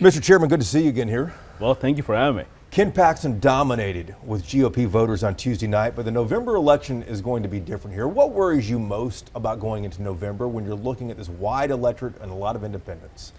Mr. Chairman, good to see you again here. Well, thank you for having me. Ken Paxton dominated with GOP voters on Tuesday night, but the November election is going to be different here. What worries you most about going into November when you're looking at this wide electorate and a lot of independents?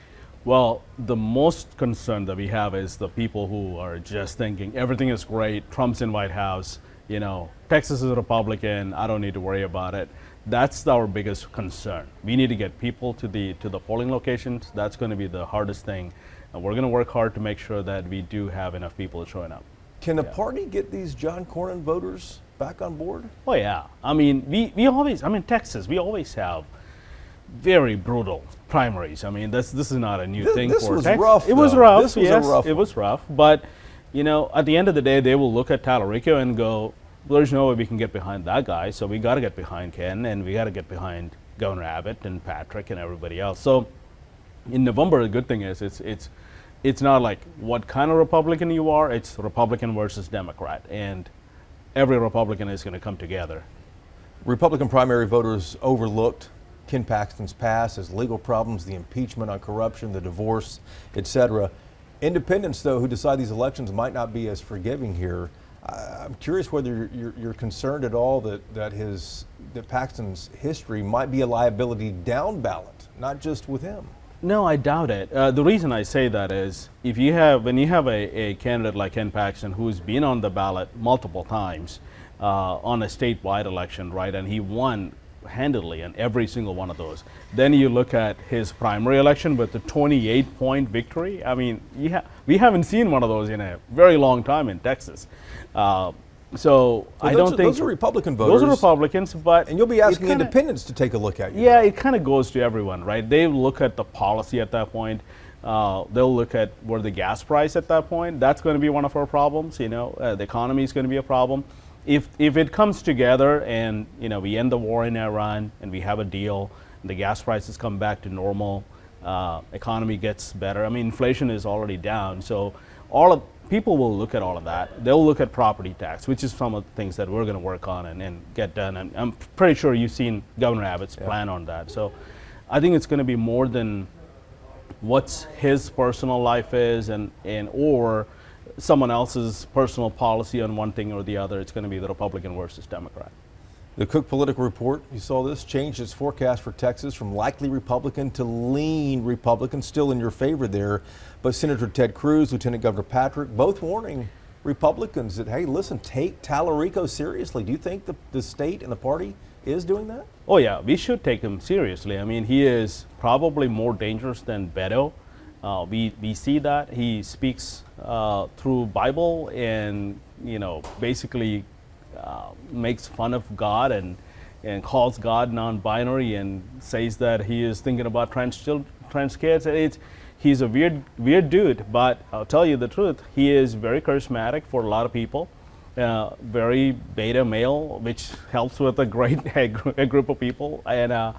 Well, the most concern that we have is the people who are just thinking everything is great, Trump's in White House, you know, Texas is a Republican, I don't need to worry about it. That's our biggest concern. We need to get people to the polling locations. That's going to be the hardest thing. And we're going to work hard to make sure that we do have enough people showing up. Can the party get these John Cornyn voters back on board? Oh yeah. I mean, we always, Texas, we always have very brutal primaries. I mean, this is not a new thing for Texas. Rough, it was rough. This was yes, a rough it was rough. But, you know, at the end of the day, they will look at Tallarico and go, there's no way we can get behind that guy, so we got to get behind Ken, and we got to get behind Governor Abbott and Patrick and everybody else. So in November, the good thing is it's not like what kind of Republican you are, it's Republican versus Democrat, and every Republican is going to come together. Republican primary voters overlooked Ken Paxton's past, his legal problems, the impeachment on corruption, the divorce, etc. Independents, though, who decide these elections might not be as forgiving here. I'm curious whether you're concerned at all that Paxton's history might be a liability down ballot, not just with him. No, I doubt it. The reason I say that is when you have a candidate like Ken Paxton who's been on the ballot multiple times on a statewide election, right, and he won handily in every single one of those. Then you look at his primary election with the 28-point victory. I mean, we haven't seen one of those in a very long time in Texas. So I don't think those are Republican voters. Those are Republicans, and you'll be asking independents to take a look at you. Yeah, it kind of goes to everyone, right? They look at the policy at that point. They'll look at where the gas price at that point. That's going to be one of our problems. You know, the economy is going to be a problem. If it comes together and we end the war in Iran and we have a deal, and the gas prices come back to normal, economy gets better. I mean, inflation is already down, so people will look at all of that. They'll look at property tax, which is some of the things that we're going to work on and get done. And I'm pretty sure you've seen Governor Abbott's plan on that. So I think it's going to be more than what's his personal life is or someone else's personal policy on one thing or the other. It's going to be the Republican versus Democrat. The Cook Political Report, you saw this, changed its forecast for Texas from likely Republican to lean Republican, still in your favor there. But Senator Ted Cruz, Lieutenant Governor Patrick, both warning Republicans that, hey, listen, take Tallarico seriously. Do you think the state and the party is doing that? Oh yeah, we should take him seriously. I mean, he is probably more dangerous than Beto. We see that. He speaks through Bible and, basically makes fun of God and calls God non-binary and says that he is thinking about trans kids. He's a weird dude, but I'll tell you the truth, he is very charismatic for a lot of people, very beta male, which helps with a group of people. And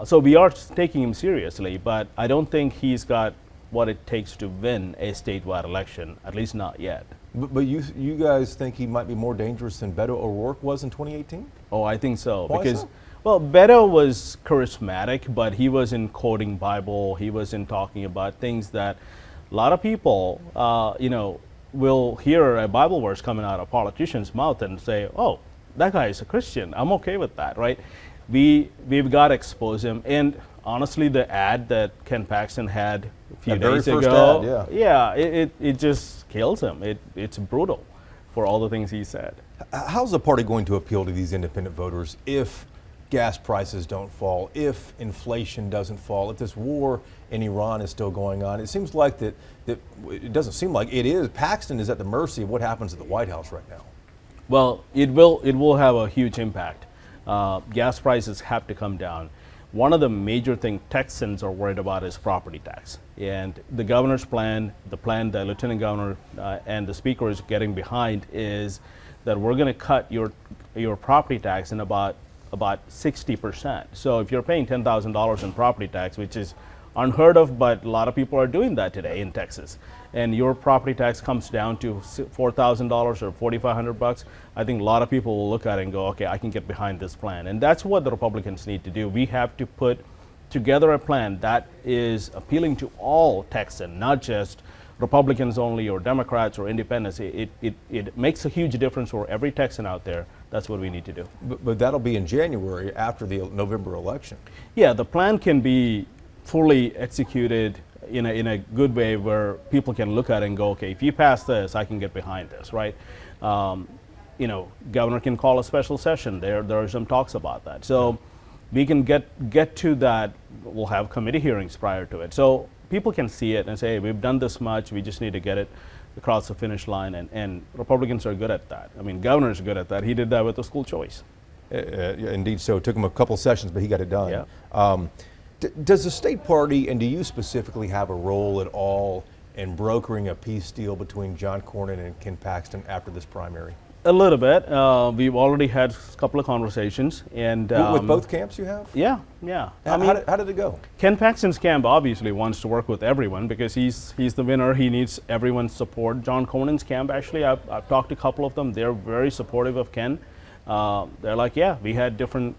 so we are taking him seriously, but I don't think he's got what it takes to win a statewide election, at least not yet. But you guys think he might be more dangerous than Beto O'Rourke was in 2018? Oh, I think so. Why because, so? Well, Beto was charismatic, but he wasn't quoting Bible. He wasn't talking about things that a lot of people, will hear a Bible verse coming out of a politician's mouth and say, oh, that guy is a Christian. I'm okay with that, right? We've got to expose him. And honestly, the ad that Ken Paxton had a few days ago, it just kills him. It's brutal for all the things he said. How's the party going to appeal to these independent voters if gas prices don't fall, if inflation doesn't fall, if this war in Iran is still going on? It seems like that it doesn't seem like it is. Paxton is at the mercy of what happens at the White House right now. Well, it will have a huge impact. Gas prices have to come down. One of the major things Texans are worried about is property tax. And the governor's plan, the plan that Lieutenant Governor and the Speaker is getting behind is that we're going to cut your property tax in about 60%. So if you're paying $10,000 in property tax, which is unheard of, but a lot of people are doing that today in Texas, and your property tax comes down to $4,000 or $4,500, I think a lot of people will look at it and go, okay, I can get behind this plan. And that's what the Republicans need to do. We have to put together a plan that is appealing to all Texans, not just Republicans only or Democrats or independents. It makes a huge difference for every Texan out there. That's what we need to do. But that'll be in January after the November election. Yeah, the plan can be fully executed in a good way where people can look at it and go, okay, if you pass this, I can get behind this, right? Governor can call a special session. There are some talks about that. So we can get to that. We'll have committee hearings prior to it. So people can see it and say, hey, we've done this much, we just need to get it across the finish line, and Republicans are good at that. I mean, governor's good at that. He did that with the school choice. Indeed so. It took him a couple sessions, but he got it done. Yeah. Does the state party, and do you specifically have a role at all in brokering a peace deal between John Cornyn and Ken Paxton after this primary? A little bit. We've already had a couple of conversations, and with both camps, you have? Yeah. How did it go? Ken Paxton's camp obviously wants to work with everyone because he's the winner. He needs everyone's support. John Cornyn's camp, actually, I've talked to a couple of them. They're very supportive of Ken. They're like, yeah, we had different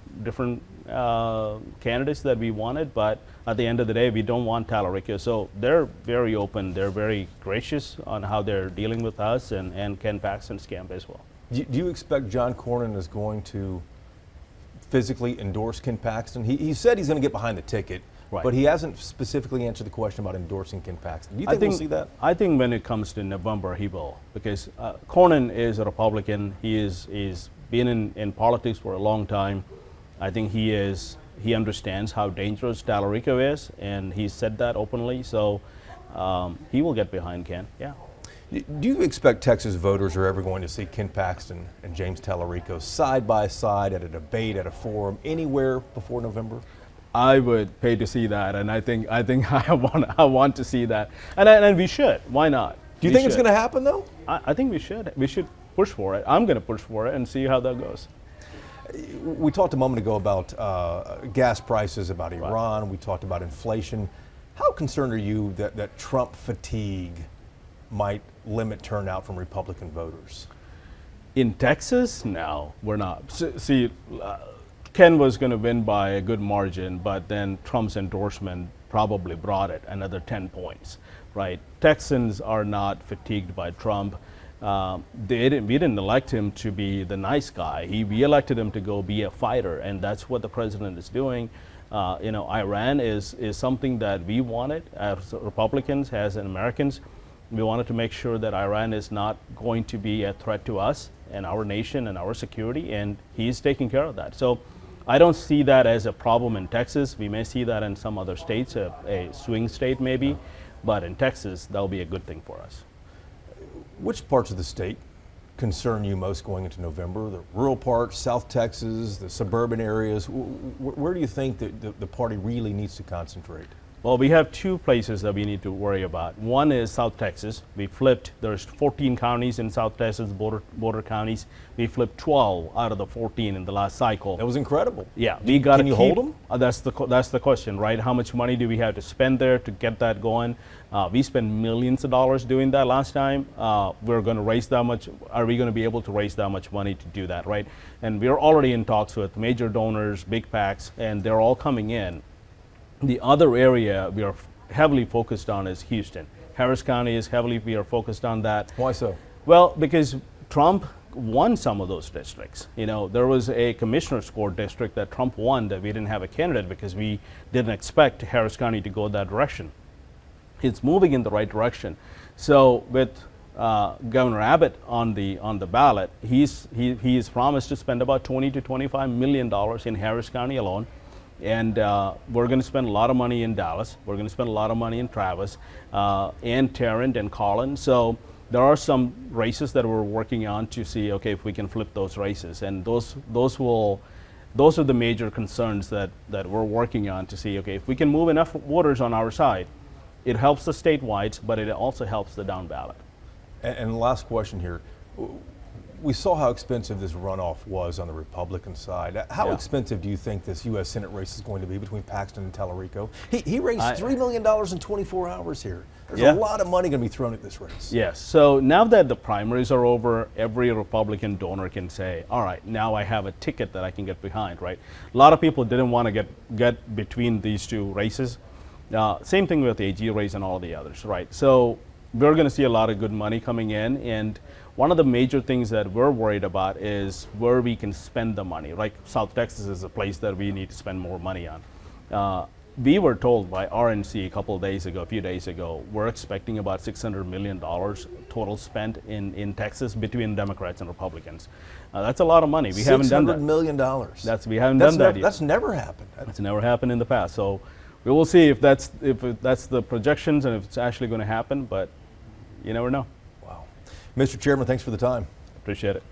candidates that we wanted, but at the end of the day, we don't want Tallarico. So they're very open. They're very gracious on how they're dealing with us and Ken Paxton's camp as well. Do you expect John Cornyn is going to physically endorse Ken Paxton? He said he's going to get behind the ticket, right, but he hasn't specifically answered the question about endorsing Ken Paxton. Do you think we'll see that? I think when it comes to November, he will, because Cornyn is a Republican. He's been in politics for a long time. I think he understands how dangerous Tallarico is, and he said that openly. So he will get behind Ken. Yeah. Do you expect Texas voters are ever going to see Ken Paxton and James Tallarico side by side at a debate, at a forum, anywhere before November? I would pay to see that, and I think I want to see that, and we should. Why not? Do you think it's going to happen though? I think we should. We should push for it. I'm going to push for it and see how that goes. We talked a moment ago about gas prices, about Iran. Right. We talked about inflation. How concerned are you that Trump fatigue might limit turnout from Republican voters? In Texas, no, we're not. See, Ken was going to win by a good margin, but then Trump's endorsement probably brought it another 10 points, right? Texans are not fatigued by Trump. We didn't elect him to be the nice guy. We elected him to go be a fighter, and that's what the president is doing. Iran is something that we wanted as Republicans, as Americans. We wanted to make sure that Iran is not going to be a threat to us and our nation and our security, and he's taking care of that. So I don't see that as a problem in Texas. We may see that in some other states, a swing state maybe, but in Texas, that'll be a good thing for us. Which parts of the state concern you most going into November? The rural parts, South Texas, the suburban areas? Where do you think that the party really needs to concentrate? Well, we have two places that we need to worry about. One is South Texas. We flipped, there's 14 counties in South Texas, border counties. We flipped 12 out of the 14 in the last cycle. That was incredible. Yeah, we got to Can you hold them? That's the question, right? How much money do we have to spend there to get that going? We spent millions of dollars doing that last time. We're going to raise that much. Are we going to be able to raise that much money to do that, right? And we're already in talks with major donors, big PACs, and they're all coming in. The other area we are heavily focused on is Houston. Harris County is we are focused on that. Why so? Well, because Trump won some of those districts. There was a commissioner's court district that Trump won that we didn't have a candidate because we didn't expect Harris County to go that direction. It's moving in the right direction. So with Governor Abbott on the ballot, he's promised to spend about $20 to $25 million in Harris County alone. And we're going to spend a lot of money in Dallas. We're going to spend a lot of money in Travis and Tarrant and Collin. So there are some races that we're working on to see, okay, if we can flip those races. And those are the major concerns that we're working on to see, okay, if we can move enough voters on our side, it helps the statewide, but it also helps the down ballot. And the last question here. We saw how expensive this runoff was on the Republican side. How Yeah. expensive do you think this U.S. Senate race is going to be between Paxton and Tallarico? He raised I- $3 million in 24 hours here. There's Yeah. a lot of money going to be thrown at this race. Yes. So now that the primaries are over, every Republican donor can say, all right, now I have a ticket that I can get behind, right? A lot of people didn't want to get between these two races. Same thing with the AG race and all the others, right? So we're going to see a lot of good money coming in. And one of the major things that we're worried about is where we can spend the money. Like South Texas is a place that we need to spend more money on. We were told by RNC a few days ago, we're expecting about $600 million total spent in Texas between Democrats and Republicans. That's a lot of money. We haven't done that. $600 million. We haven't done that yet. That's never happened. It's never happened in the past. So we will see if that's the projections and if it's actually going to happen. But you never know. Wow. Mr. Chairman, thanks for the time. Appreciate it.